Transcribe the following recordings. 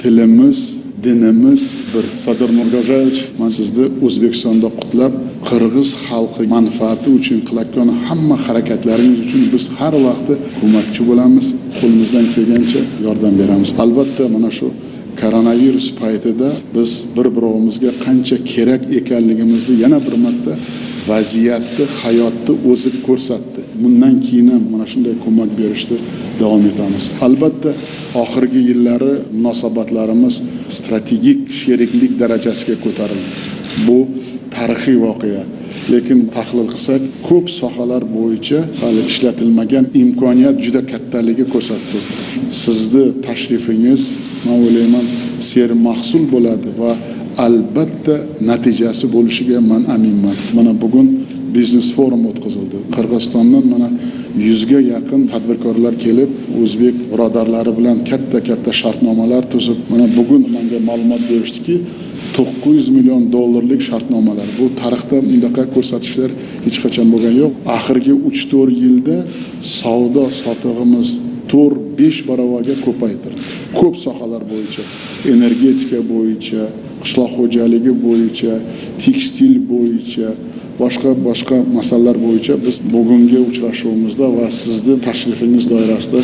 tilimiz, dinimiz bir. Sadir Nurgazayevich, men sizni O'zbekistonda qutlab, Qirg'iz xalqi manfaati uchun qilayotgan hamma harakatlaringiz uchun biz har vaqt ko'makchi bo'lamiz, qo'limizdan kelgancha yordam beramiz. Albatta, mana shu koronavirus paytida biz bir-birimizga qancha kerak ekanligimizni yana bir marta vaziyatni, hayotni o'zi ko'rsatdi. Bundan keyin ham mana shunday ko'mak berishda davom etamiz. Albatta, oxirgi yillari munosabatlarimiz strategik sheriklik darajasiga ko'tarildi. Bu tarixiy voqea. Lekin tahlil qilsak, ko'p sohalar bo'yicha hali ishlatilmagan imkoniyat juda kattaligi ko'rsatdi. Sizni tashrifingiz, men o'ylayman, sermahsul bo'ladi va albatta natijasi bo'lishiga men aminman. Mana bugun biznes forum o'tkazildi. Qirg'izistondan mana 100 ga yaqin tadbirkorlar kelib, o'zbek birodarlari bilan katta shartnomalar tuzib, mana bugun menga ma'lumot berishdiki, $900 million shartnomalar. Bu tarixda bunday ko'rsatishlar hech qachon bo'lgan yo'q. Oxirgi 3-4 yilda savdo sotig'imiz 4-5 barobarga ko'paytirildi. Ko'p sohalar bo'yicha, energetika bo'yicha, qishloq xo'jaligi bo'yicha, tekstil bo'yicha, boshqa masalalar bo'yicha biz bugungi uchrashuvimizda va sizning tashrifingiz doirasida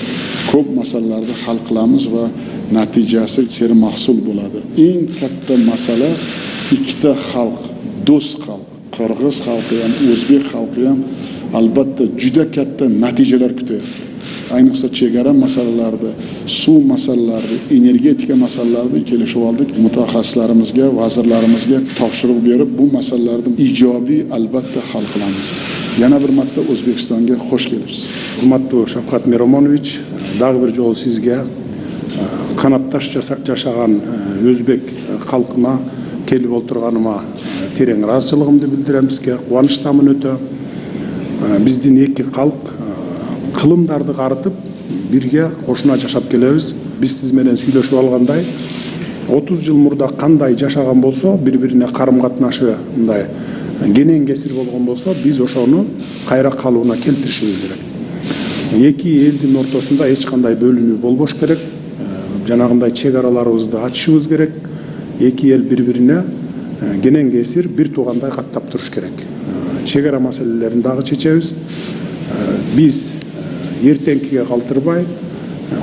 ko'p masalalarni hal qilamiz va natijasi sermahsul bo'ladi. Eng katta masala ikkita xalq, do'st xalq, qirg'iz xalqi ham, o'zbek xalqi ham albatta juda katta natijalar kutyapti. Ayniqsa chegara masalalarida, suv masalalarida, energetika masalalarida kelishib oldik. Mutaxassislarimizga, vazirlarimizga topshiriq berib, bu masalalarni ijobiy albatta hal qilamiz. Yana bir marta O'zbekistonga xush kelibsiz. Hurmatli Shavkat Miromonovich, dag'i bir jol sizga qanatdash жасаған o'zbek xalqына kelib o'tirganıma tereң разычылыгымды bildirem sizga. Quvonchdaman o'ta. Биздин эки xalq кылымдарды карытып бирге кошуна жашап келебиз. Биз сиз менен сүйлөшүп алгандай 30 жыл мурда кандай жашаган болсо, бири-бирине карым-катнашы мындай кенен кесир болгон болсо, биз ошону кайра калууна келтиришибиз керек. Эки элдин ортосунда эч кандай бөлүнүү болбош керек. Жанагындай чек-араларыбызды ачышыбыз керек. Эки эл бири-бирине кенен кесир бир туугандай каттап туруш керек. Чек-ара маселелерин дагы чечебиз. Биз ертеңкіге калтырбай,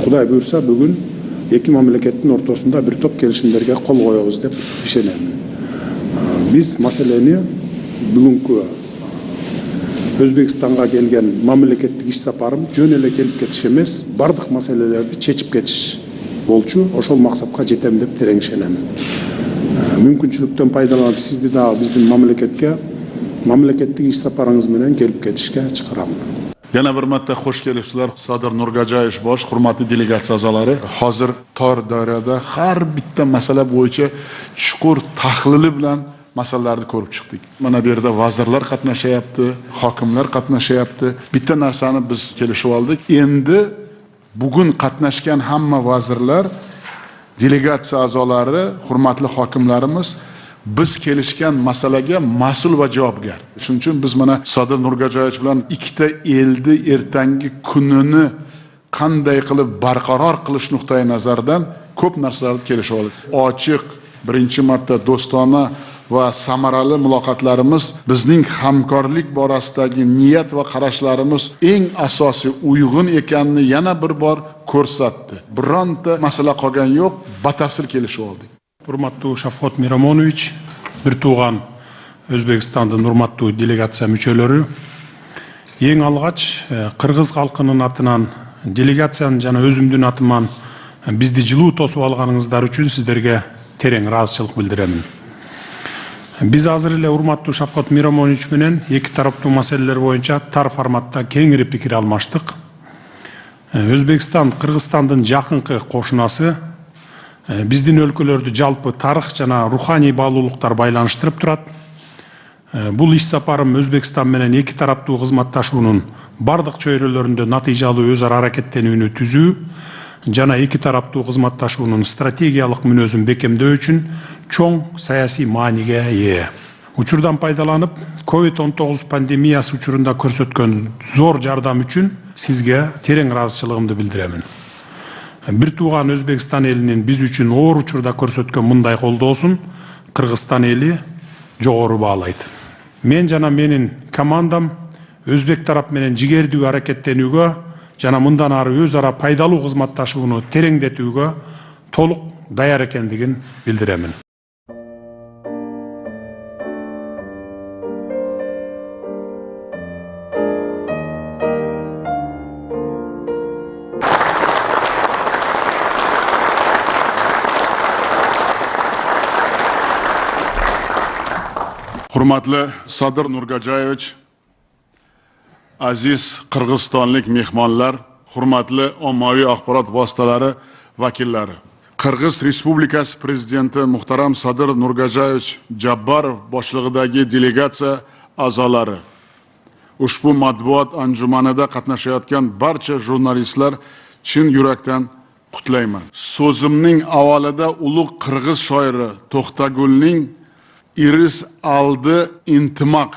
Кудай буйрса бүгүн эки мамлекеттин ортосунда бир топ келишимдерге кол коебуз деп ишенем. Биз маселени бүгүнкү Өзбекстанга келген мамлекеттик иш сапарым жөн эле келип кетиш эмес, бардык маселелерди чечип кетиш болчу. Ошол максатка жетем деп терең ишенем. Мүмкүнчүлүктөн пайдаланып сизди дагы биздин мамлекеттик иш сапарыңыз менен келип кетишке чакырамын. Yana bir marta xush kelibsizlar. Sadir Nurgazayevich bosh, hurmatli delegatsiya a'zolari. Hozir tor doirada har bitta masala bo'yicha chuqur tahlili bilan masalalarni ko'rib chiqdik. Mana bu yerda vazirlar qatnashyapti, hokimlar qatnashyapti. Bitta narsani biz kelishib oldik. Endi bugun qatnashgan hamma vazirlar, delegatsiya a'zolari, hurmatli hokimlarimiz biz kelishgan masalaga mas'ul va javobgar. Shuning uchun biz mana Sadir Nurgazayevich bilan ikkita elni ertangi kunini qanday qilib barqaror qilish nuqtai nazaridan ko'p narsalarni kelishib oldik. Ochiq, birinchi marta do'stona va samarali muloqotlarimiz bizning hamkorlik borasidagi niyat va qarashlarimiz eng asosiy uyg'un ekanini yana bir bor ko'rsatdi. Bironta masala qolgan yo'q, batafsil kelishib oldik. Hurmatli Shavkat Miromonovich, bir tuğan Özbekistan'da hurmatli delegatsiya мүчөлөрү, эң алгач Кыргыз халкынын атынан, делегациянын жана өзүмдүн атыман бизди жылуу тосуп алганыңыздар үчүн сиздерге терең ыраазычылык билдиремин. Биз азыр эле урматтуу Shavkat Miromonovich менен эки тараптуу маселелер боюнча тар форматта кеңири пикир алмаштык. Өзбекстан Кыргызстандын жакынкы кошунасы, биздин өлкөлөрдү жалпы тарых жана руханий баалуулуктар байланыштырып турат. Бул иш сапарым Өзбекстан менен эки тараптуу кызматташуунун бардык чөйрөлөрүндө натыйжалуу өз ара аракеттенүүнү түзүү жана эки тараптуу кызматташуунун стратегиялык мүнөзүн бекемдөө үчүн чоң саясий мааниге ээ. Учурдан пайдаланып, COVID-19 пандемиясы учурунда көрсөткөн зор жардам үчүн сизге терең ыраазычылыгымды билдиремин. Bir tuğan Özbekistan elinin biz üçün оор учурда көрсөткөн мындай колдоосун Кыргызстан эли жогору баалайт. Мен жана менин командам Өзбек тарап менен жигердүү аракеттенүүгө жана мындан ары өз ара пайдалуу кызматташууну тереңдетүүгө толук даяр экендигин билдиремин. Hurmatli Sadir Nurgajayevich, aziz qirg'izistonlik mehmonlar, hurmatli ommaviy axborot vositalari vakillari. Qirg'iz Respublikasi prezidenti muhtaram Sadir Nurgajayevich Jabbarov boshlig'idagi delegatsiya a'zolari, ushbu matbuot anjumanida qatnashayotgan barcha jurnalistlar chin yurakdan qutlayman. So'zimning avvalida ulug' qirg'iz shoiri To'xtagulning iris aldi intimoq,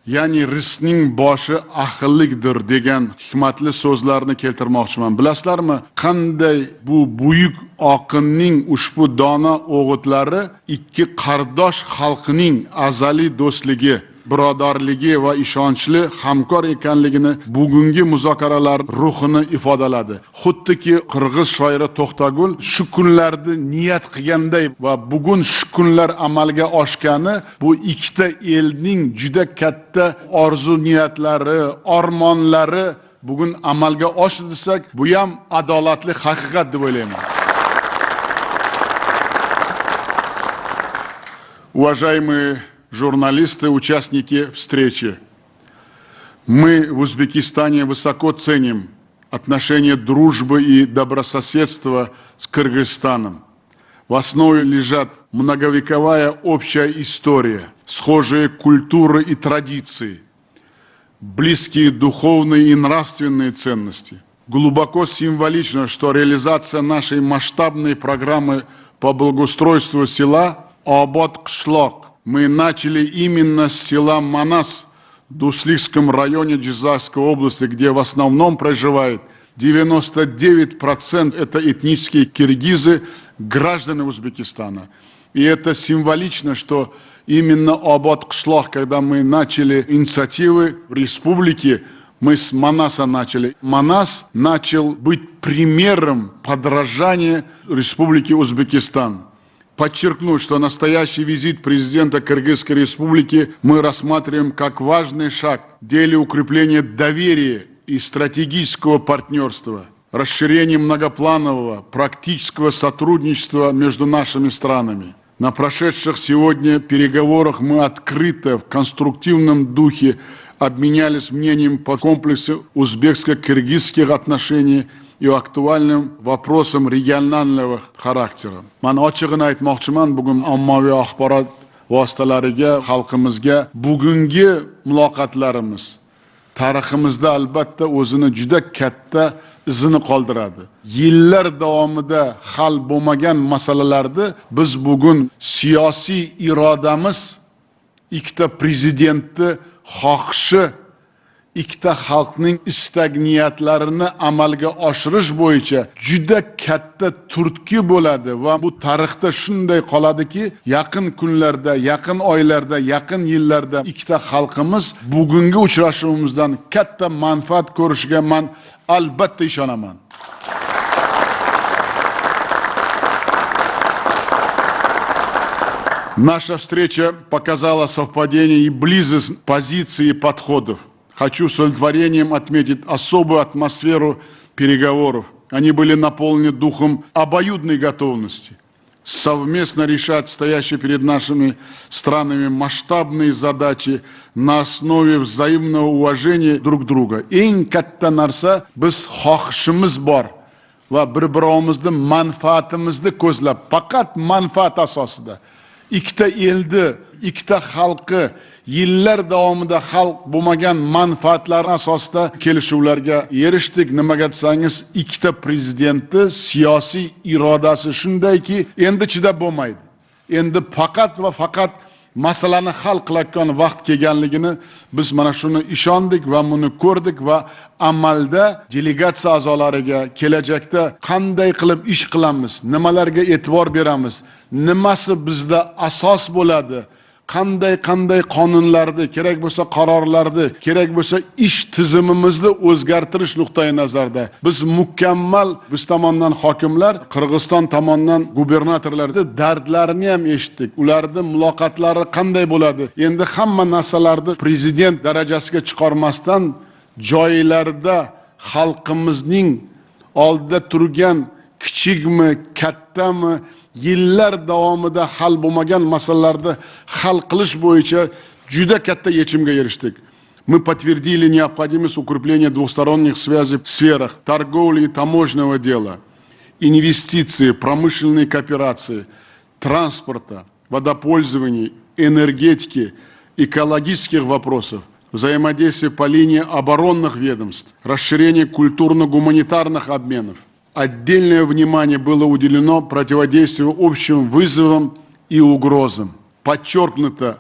ya'ni risning boshi ahillikdir degan hikmatli so'zlarni keltirmoqchiman. Bilasizlarmi, qanday bu buyuk oqinning ushbu dono o'g'itlari ikki qardosh xalqining azaliy do'stligi, birodarligi va ishonchli hamkor ekanligini bugungi muzokaralar ruhini ifodaladi. Xuddiki qirg'iz shoiri To'xtagul shu kunlarda niyat qilganday va bugun shu kunlar amalga oshgani bu ikkita elning juda katta orzu niyatlari, armonlari bugun amalga oshdi desak, bu ham adolatli haqiqat deb o'ylayman. Уважаемые журналисты, участники встречи, мы в Узбекистане высоко ценим отношения дружбы и добрососедства с Кыргызстаном. В основе лежат многовековая общая история, схожие культуры и традиции, близкие духовные и нравственные ценности. Глубоко символично, что реализация нашей масштабной программы по благоустройству села Обод-Кышлок мы начали именно с села Манас в Дусликском районе Джизайской области, где в основном проживает 99% это этнические киргизы, граждане Узбекистана. И это символично, что именно Обод-Кышлок, когда мы начали инициативы в республике, мы с Манаса начали. Манас начал быть примером подражания Республики Узбекистан. Подчеркну, что настоящий визит президента Кыргызской республики мы рассматриваем как важный шаг в деле укрепления доверия и стратегического партнерства, расширения многопланового практического сотрудничества между нашими странами. На прошедших сегодня переговорах мы открыто, в конструктивном духе обменялись мнением по комплексу узбекско-кыргызских отношений и актуальным вопросам регионального характера. Man ochig'ini aytmoqchiman, bugun ommaviy axborot vositalariga, xalqimizga bugungi muloqotlarimiz tariximizda albatta o'zini juda katta izini qoldiradi. Yillar davomida hal bo'lmagan masalalarni biz bugun siyosiy irodamiz, ikkita prezidentni xohishi, ikkita xalqning istak niyatlarini amalga oshirish bo'yicha juda katta turtki bo'ladi va bu tarixda shunday qoladiki, yaqin kunlarda, yaqin oylarda, yaqin yillarda ikkita xalqimiz bugungi uchrashuvimizdan katta manfaat ko'rishiga men albatta ishonaman. Наша встреча показала совпадение и близость позиций и подходов. Хочу с удовлетворением отметить особую атмосферу переговоров. Они были наполнены духом обоюдной готовности совместно решать стоящие перед нашими странами масштабные задачи на основе взаимного уважения друг друга. Eng katta narsa biz xohishimiz bor va bir-birimizning manfaatimizni ko'zlab, faqat manfaat asosida ikkita elni, ikkita xalqi yillar davomida xalq bo'lmagan manfaatlar asosida kelishuvlarga erishdik. Nimaga desangiz, ikkita prezidentni siyosiy irodasi shundayki, endi chidab bo'lmaydi. Endi faqat va faqat masalani hal qilayotgan vaqt kelganligini biz mana shuni ishondik va buni ko'rdik va amalda delegatsiya a'zolariga kelajakda qanday qilib ish qilamiz, nimalarga e'tibor beramiz, nimasi bizda asos bo'ladi, qanday qonunlarni, kerak bo'lsa qarorlarni, kerak bo'lsa ish tizimimizni o'zgartirish nuqtai nazarida biz mukammal, biz tomonidan hokimlar, Qirg'iziston tomonidan gubernatorlarning dardlarini ham eshitdik. Ularning muloqotlari qanday bo'ladi? Endi hamma narsalarni prezident darajasiga chiqarmasdan joylarda xalqimizning oldida turgan kichikmi, kattami, yillar davomida hal bo'lmagan masalalarni hal qilish bo'yicha juda katta yechimga erishdik. Мы подтвердили необходимость укрепления двусторонних связей в сферах торговли и таможенного дела, инвестиций, промышленной кооперации, транспорта, водопользования, энергетики, экологических вопросов, взаимодействия по линии оборонных ведомств, расширение культурно-гуманитарных обменов. Отдельное внимание было уделено противодействию общим вызовам и угрозам. Подчеркнута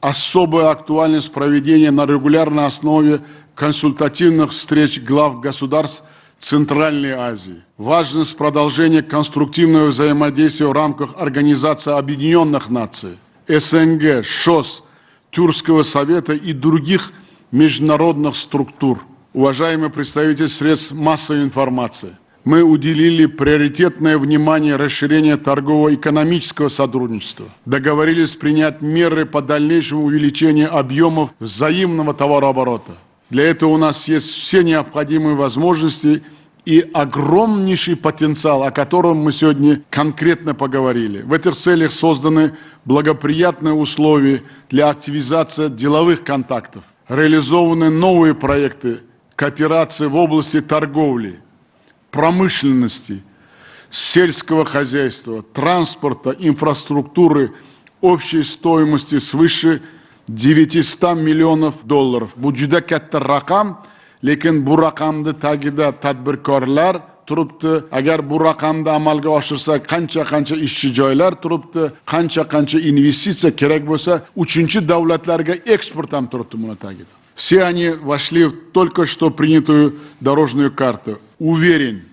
особая актуальность проведения на регулярной основе консультативных встреч глав государств Центральной Азии. Важность продолжения конструктивного взаимодействия в рамках Организации Объединенных Наций, СНГ, ШОС, Тюркского совета и других международных структур. Уважаемые представители средств массовой информации, мы уделили приоритетное внимание расширению торгово-экономического сотрудничества. Договорились принять меры по дальнейшему увеличению объемов взаимного товарооборота. Для этого у нас есть все необходимые возможности и огромнейший потенциал, о котором мы сегодня конкретно поговорили. В этих целях созданы благоприятные условия для активизации деловых контактов. Реализованы новые проекты кооперации в области торговли, промышленности, сельского хозяйства, транспорта, инфраструктуры общей стоимости свыше 900 миллионов долларов. Bu juda katta raqam, lekin bu raqamni tagida tadbirkorlar turibdi. Agar bu raqamni amalga oshirsa qancha ishchi joylar turibdi, qancha investitsiya kerak bo'lsa, uchinchi davlatlarga eksport ham turibdi buni tagida. Все они вошли в только что принятую дорожную карту. Уверен,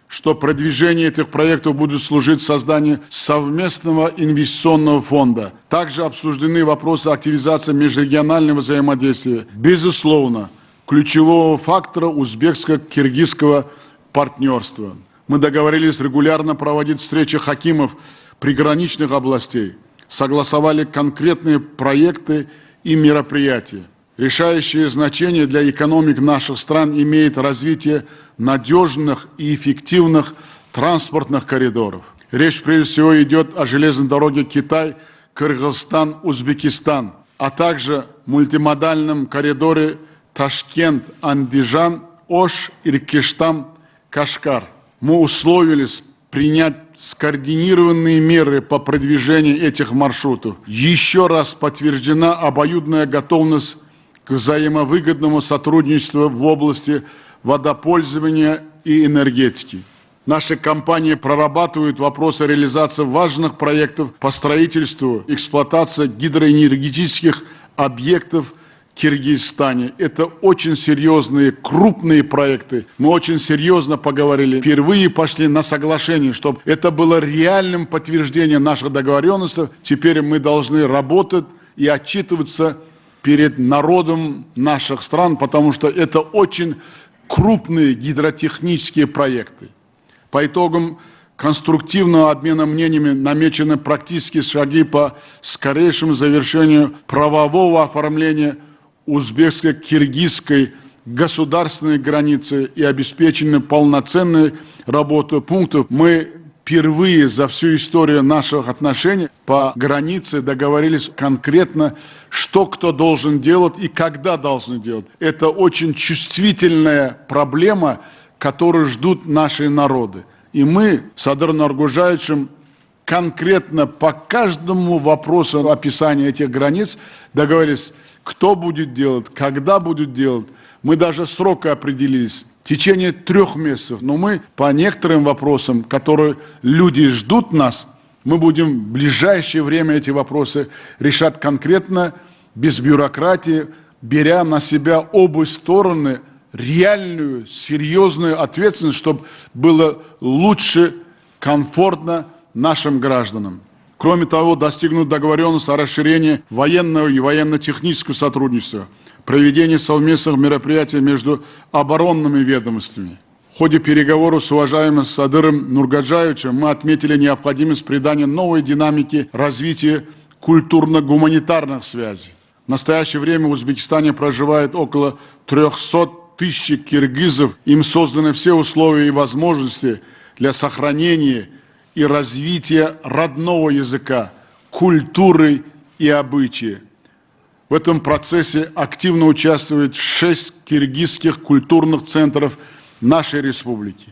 что продвижение этих проектов будет служить созданию совместного инвестиционного фонда. Также обсуждены вопросы активизации межрегионального взаимодействия. Безусловно, ключевого фактора узбекско-киргизского партнерства. Мы договорились регулярно проводить встречи хакимов приграничных областей, согласовали конкретные проекты и мероприятия. Решающее значение для экономик наших стран имеет развитие надежных и эффективных транспортных коридоров. Речь прежде всего идет о железной дороге Китай, Кыргызстан, Узбекистан, а также мультимодальном коридоре Ташкент, Андижан, Ош, Иркиштан, Кашгар. Мы условились принять скоординированные меры по продвижению этих маршрутов. Еще раз подтверждена обоюдная готовность к взаимовыгодному сотрудничеству в области водопользования и энергетики. Наши компании прорабатывают вопросы реализации важных проектов по строительству, эксплуатации гидроэнергетических объектов в Киргизстане. Это очень серьезные, крупные проекты. Мы очень серьезно поговорили. Впервые пошли на соглашение, чтобы это было реальным подтверждением наших договоренностей. Теперь мы должны работать и отчитываться перед народом наших стран, потому что это очень крупные гидротехнические проекты. По итогам конструктивного обмена мнениями намечены практические шаги по скорейшему завершению правового оформления узбекско-киргизской государственной границы и обеспечению полноценной работы пунктов. Мы впервые за всю историю наших отношений по границе договорились конкретно, что кто должен делать и когда должен делать. Это очень чувствительная проблема, которую ждут наши народы. И мы с Садыр Нургужаевичем конкретно по каждому вопросу описания этих границ договорились, кто будет делать, когда будет делать. Мы даже сроки определились. В течение 3 месяцев. Но мы по некоторым вопросам, которые люди ждут нас, Мы будем в ближайшее время эти вопросы решать конкретно, без бюрократии, беря на себя обе стороны реальную, серьезную ответственность, чтобы было лучше, комфортно нашим гражданам. Кроме того, достигнут договоренность о расширении военного и военно-технического сотрудничества, проведении совместных мероприятий между оборонными ведомствами. В ходе переговоров с уважаемым Садыром Нургаджаевичем мы отметили необходимость придания новой динамики развития культурно-гуманитарных связей. В настоящее время в Узбекистане проживает около 300 тысяч киргизов. Им созданы все условия и возможности для сохранения и развития родного языка, культуры и обычаи. В этом процессе активно участвует 6 киргизских культурных центров нашей республики.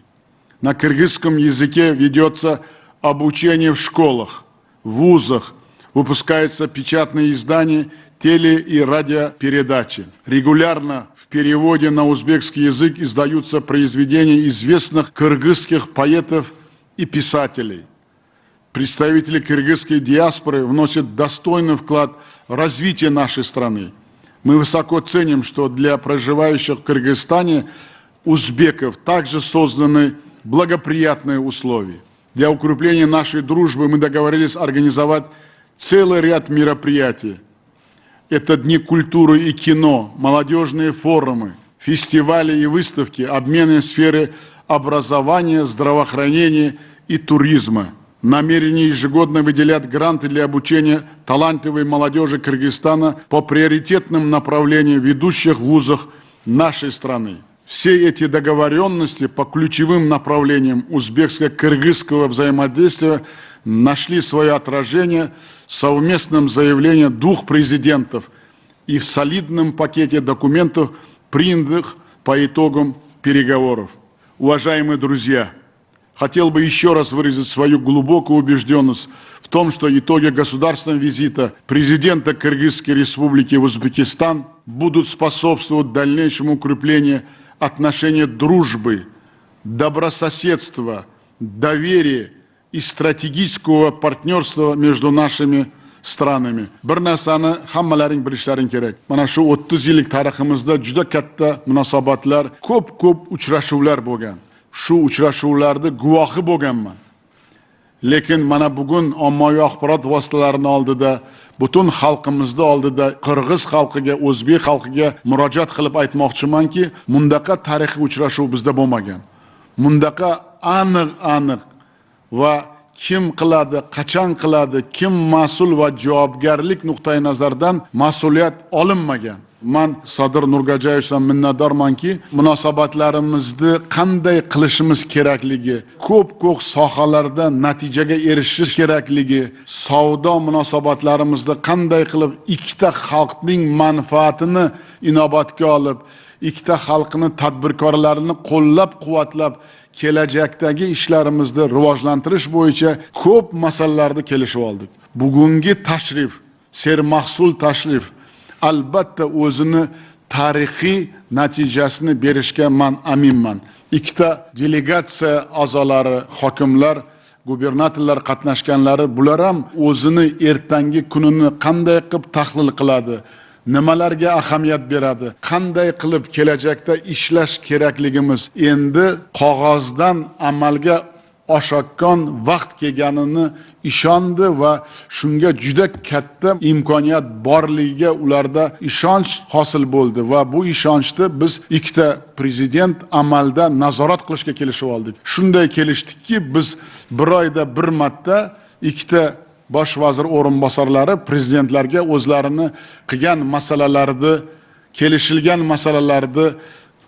На кыргызском языке ведется обучение в школах, вузах, выпускаются печатные издания, теле- и радиопередачи. Регулярно в переводе на узбекский язык издаются произведения известных кыргызских поэтов и писателей. Представители кыргызской диаспоры вносят достойный вклад в развитие нашей страны. Мы высоко ценим, что для проживающих в Кыргызстане узбеков также созданы благоприятные условия. Для укрепления нашей дружбы мы договорились организовать целый ряд мероприятий. Это дни культуры и кино, молодежные форумы, фестивали и выставки, обмены в сфере образования, здравоохранения и туризма. Намерение ежегодно выделять гранты для обучения талантливой молодежи Кыргызстана по приоритетным направлениям ведущих вузах нашей страны. Все эти договоренности по ключевым направлениям узбекско-кыргызского взаимодействия нашли свое отражение в совместном заявлении двух президентов и в солидном пакете документов, принятых по итогам переговоров. Уважаемые друзья, хотел бы еще раз выразить свою глубокую убежденность в том, что итоги государственного визита президента Кыргызской республики в Узбекистан будут способствовать дальнейшему укреплению отношений дружбы, добрососедства, доверия и стратегического партнерства между нашими странами. Bir narsani hammalaring bilishlaring kerak. Mana shu 30 yillik tariximizda juda katta munosabatlar, ko'p uchrashuvlar bo'lgan. Shu uchrashuvlarda guvohi bo'lganman. Lekin mana bugun ommaviy axborot vositalarining oldida, butun xalqimizning oldida qirg'iz xalqiga, o'zbek xalqiga murojaat qilib aytmoqchimanki, mundaqa tarixiy uchrashuv bizda bo'lmagan. Mundaqa aniq va kim qiladi, qachon qiladi, kim mas'ul va javobgarlik nuqtai nazaridan mas'uliyat olinmagan. Men Sadir Nurgajayevdan minnatdormanki, munosabatlarimizni qanday qilishimiz kerakligi, ko'p sohalarda natijaga erishish kerakligi, savdo munosabatlarimizda qanday qilib ikkita xalqning manfaatini inobatga olib, ikkita xalqning tadbirkorlarini qo'llab-quvvatlab kelajakdagi ishlarimizni rivojlantirish bo'yicha ko'p masalalarda kelishib oldik. Bugungi tashrif, sermahsul tashrif albatta o'zini tarixiy natijasini berishga men aminman. Ikkita delegatsiya a'zolari, hokimlar, gubernatorlar qatnashganlari, bular ham o'zini ertangi kunini qanday qilib tahlil qiladi, nimalarga ahamiyat beradi, qanday qilib kelajakda ishlash kerakligimiz endi qog'ozdan amalga oshayotgan vaqt kelganini ishondi va shunga juda katta imkoniyat borligiga ularda ishonch hosil bo'ldi va bu ishonchni biz ikkita prezident amalda nazorat qilishga kelishib oldik. Shunday kelishdikki, biz bir oyda bir marta ikkita bosh vazir o'rinbosarlari prezidentlarga o'zlarini qilgan masalalarni, kelishilgan masalalarni,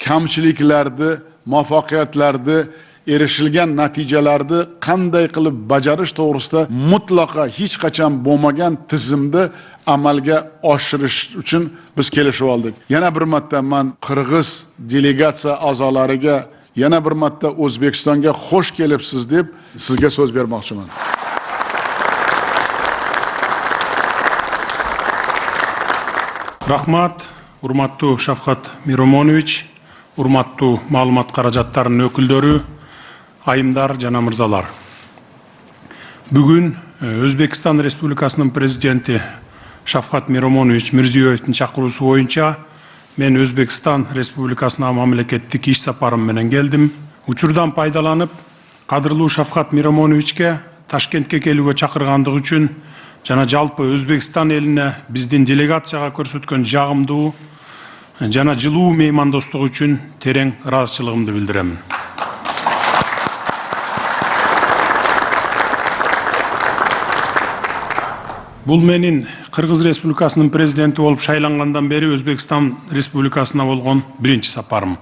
kamchiliklarni, muvaffaqiyatlarni, erishilgan natijalarni qanday qilib bajarish to'g'risida mutlaqo hech qachon bo'lmagan tizimda amalga oshirish uchun biz kelishib oldik. Yana bir marta men qirg'iz delegatsiya a'zolariga yana bir marta O'zbekistonga xush kelibsiz deb sizga so'z bermoqchiman. Rahmat, urmattu Shafqat Miromonovich, urmattu ma'lumot qarajatlarının öküldörü, ayımdar jana mırzalar. Bugün Өзбекстан Республикасының президенті Шавкат Миромонович Мирзиёевтің шақыруысы бойынша мен Өзбекстан Республикасына мамлекеттік іш сапарым менен келдім. Учурдан пайдаланып, қадырлуу Шавкат Миромоновичке Ташкентке келуге чакыргандыгы үчүн жана жалпы Өзбекстан элине биздин делегацияга көрсөткөн жагымдуу жана жылуу меймандостугу үчүн терең ыраазычылыгымды билдирем. Бул менин Кыргыз Республикасынын президенти болуп шайлангандан бери Өзбекстан Республикасына болгон биринчи сапарым.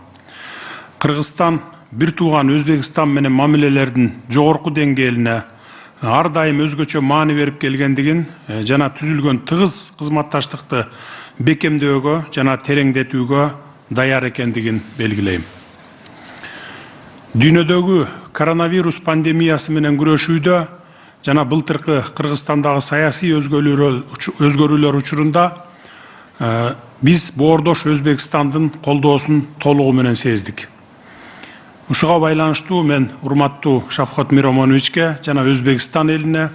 Кыргызстан бир тууган Өзбекстан менен мамилелердин жогорку деңгээлине ар дайым өзгөчө маани берип келгендигин жана түзүлгөн тыгыз кызматташтыкты бекемдөөгө жана тереңдетүүгө даяр экендигин белгилейм. Дүйнөдөгү коронавирус пандемиясы менен күрөшүүдө жана былтыркы Кыргызстандагы саясий өзгөрүүлөр учурунда биз боордош Өзбекстандын колдоосун толугу менен сездик. Ушуга байланыштуу мен урматтуу Шавкат Миромоновичке жана Өзбекстан элине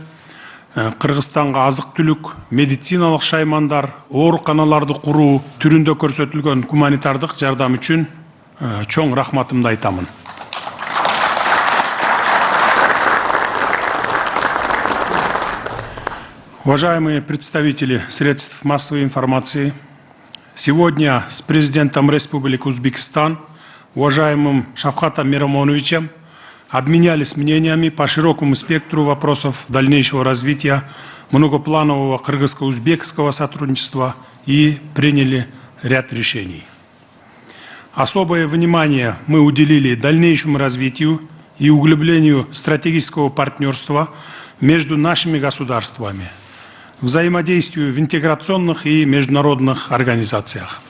Кыргызстанга азык-түлүк, медициналык шаймандар, ооруканаларды куруу түрүндө көрсөтүлгөн гуманитардык жардам үчүн чоң рахматымды айтамын. Уважаемые представители средств массовой информации, сегодня с президентом Республики Узбекистан, уважаемым Шавкатом Миромоновичем, обменялись мнениями по широкому спектру вопросов дальнейшего развития многопланового кыргызско-узбекского сотрудничества и приняли ряд решений. Особое внимание мы уделили дальнейшему развитию и углублению стратегического партнерства между нашими государствами, взаимодействию в интеграционных и международных организациях.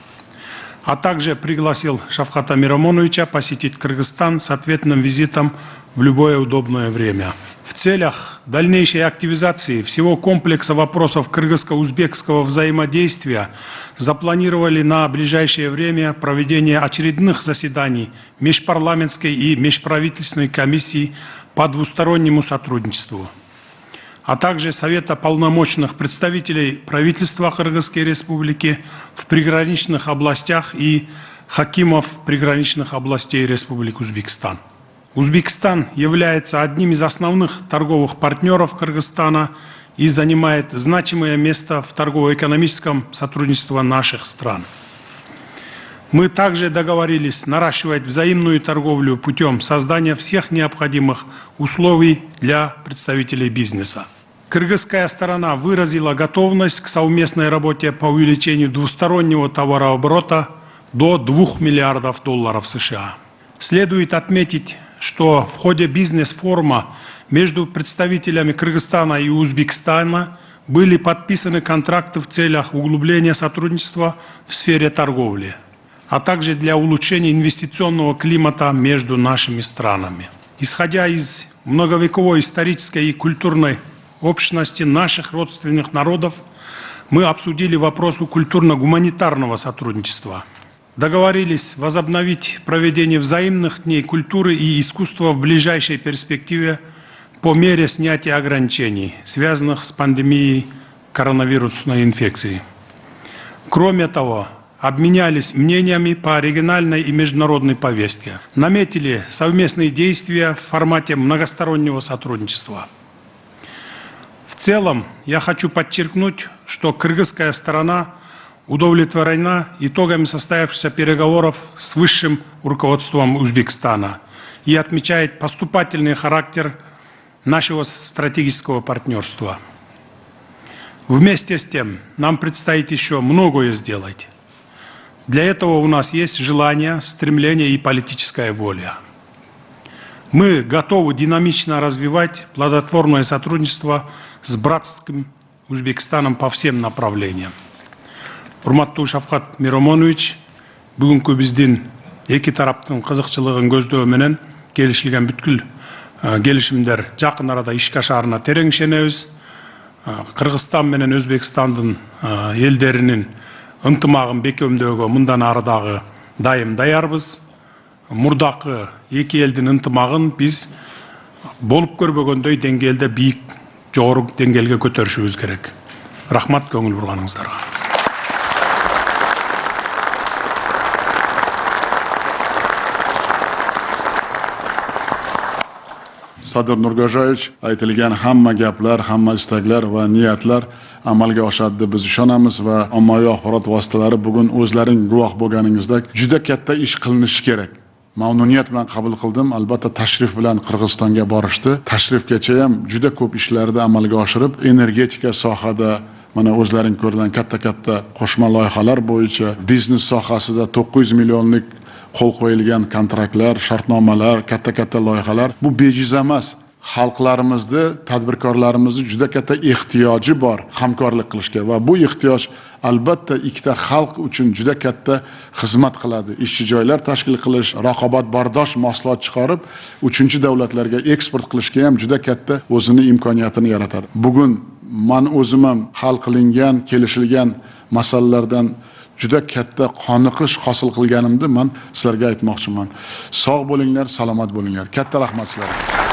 А также пригласил Шавката Миромоновича посетить Кыргызстан с ответным визитом в любое удобное время. В целях дальнейшей активизации всего комплекса вопросов кыргызско-узбекского взаимодействия запланировали на ближайшее время проведение очередных заседаний межпарламентской и межправительственной комиссии по двустороннему сотрудничеству, а также Совета полномочных представителей правительства Кыргызской Республики в приграничных областях и хакимов приграничных областей Республики Узбекистан. Узбекистан является одним из основных торговых партнеров Кыргызстана и занимает значимое место в торгово-экономическом сотрудничестве наших стран. Мы также договорились наращивать взаимную торговлю путем создания всех необходимых условий для представителей бизнеса. Кыргызская сторона выразила готовность к совместной работе по увеличению двустороннего товарооборота до $2 миллиардов США. Следует отметить, что в ходе бизнес-форума между представителями Кыргызстана и Узбекистана были подписаны контракты в целях углубления сотрудничества в сфере торговли, а также для улучшения инвестиционного климата между нашими странами. Исходя из многовековой исторической и культурной общности наших родственных народов, мы обсудили вопросы культурно-гуманитарного сотрудничества. Договорились возобновить проведение взаимных дней культуры и искусства в ближайшей перспективе по мере снятия ограничений, связанных с пандемией коронавирусной инфекции. Кроме того, обменялись мнениями по региональной и международной повестке, наметили совместные действия в формате многостороннего сотрудничества. В целом, я хочу подчеркнуть, что кыргызская сторона удовлетворена итогами состоявшихся переговоров с высшим руководством Узбекистана и отмечает поступательный характер нашего стратегического партнерства. Вместе с тем, нам предстоит еще многое сделать. Для этого у нас есть желание, стремление и политическая воля. Мы готовы динамично развивать плодотворное сотрудничество с братским Узбекистаном по всем направлениям. Урматтуу Шавкат Миромонович, бүгүнкү биздин эки тараптын кызыкчылыгын көздөө менен келишилген бүткүл келишимдер жакын арада ишке ашаарына терең ишенебиз. Кыргызстан менен Өзбекстандын элдеринин ынтымагын бекемдөөгө мындан ары дагы дайым даярбыз. Мурдакы эки элдин ынтымагын биз болуп көрбөгөндөй деңгээлде бийик жоғары деңгээлге көтөрүшүбүз керек. Рахмат көңүл бурганыңыздарга. Sadir Nurgajoyevich aytilgan hamma gaplar, hamma istaklar va niyatlar amalga oshadi deb biz ishonamiz va ommaviy axborot vositalari bugun o'zlaring guvoh bo'lganingizdek juda katta ish qilinishi kerak. Mamnuniyat bilan qabul qildim. Albatta tashrif bilan Qirg'izistonga borishdi. Tashrifgacha ham juda ko'p ishlarni amalga oshirib, energetika sohada mana o'zlaring ko'rgan katta qo'shma loyihalar bo'yicha biznes sohasida 900 millionlik qo'l qo'yilgan kontraktlar, shartnomalar, katta loyihalar bu bejiz emas. Xalqlarimizni, tadbirkorlarimizni juda katta ehtiyoji bor hamkorlik qilishga va bu ehtiyoj albatta ikkita xalq uchun juda katta xizmat qiladi. Ishchi joylar tashkil qilish, raqobatbardosh mahsulot chiqarib, uchinchi davlatlarga eksport qilishga ham juda katta o'zini imkoniyatini yaratadi. Bugun men o'zim ham hal qilingan, kelishilgan masalalardan juda katta qoniqish hosil qilganimni men sizlarga aytmoqchiman. Sog' bo'linglar, salomat bo'linglar. Katta rahmat sizlarga.